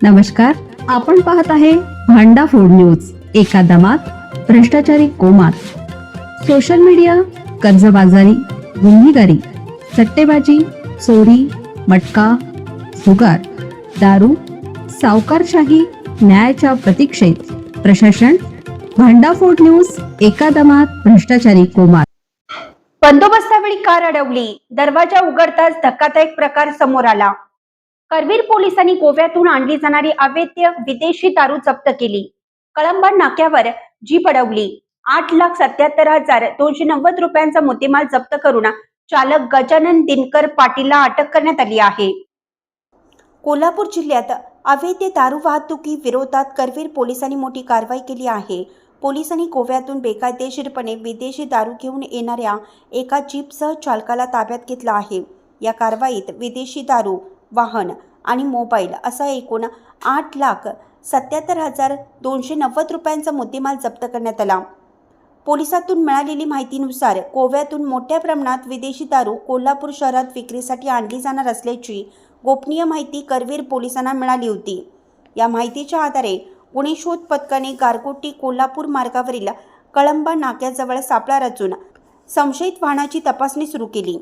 नमस्कार, आपण पाहत आहे भांडा फूड न्यूज. एका दमात भ्रष्टाचारी कोमात. सोशल मीडिया, कर्जबाजारी, गुन्हेगारी, सट्टेबाजी, चोरी, मटका, जुगार, दारू, सावकारशाही, न्यायाच्या प्रतीक्षेत प्रशासन. भांडा फूड न्यूज. एका दमात भ्रष्टाचारी कोमात. बंदोबस्तावेळी कार अडवली, दरवाजा उघडताच धक्कादायक प्रकार समोर आला. करवीर पोलिसांनी गोव्यातून आणली जाणारी अवैध विदेशी दारू जप्त केली. कळंबा नाक्यावर जीप अडवली. 8,77,290 रुपयांचा मुद्देमाल जप्त करून चालक गजानन दिनकर पाटीलला अटक करण्यात आली आहे. कोल्हापूर जिल्ह्यात अवैध दारू वाहतुकी विरोधात करवीर पोलिसांनी मोठी कारवाई केली आहे. पोलिसांनी गोव्यातून बेकायदेशीरपणे विदेशी दारू घेऊन येणाऱ्या एका जीपसह चालकाला ताब्यात घेतला आहे. या कारवाईत विदेशी दारू, वाहन आणि मोबाईल असा एकूण 8,77,290 रुपयांचा मुद्देमाल जप्त करण्यात आला. पोलिसातून मिळालेली माहितीनुसार गोव्यातून मोठ्या प्रमाणात विदेशी दारू कोल्हापूर शहरात विक्रीसाठी आणली जाणार असल्याची गोपनीय माहिती करवीर पोलिसांना मिळाली होती. या माहितीच्या आधारे गुन्हे शोध पथकाने गारगोटी कोल्हापूर मार्गावरील कळंबा नाक्याजवळ सापळा रचून संशयित वाहनाची तपासणी सुरू केली.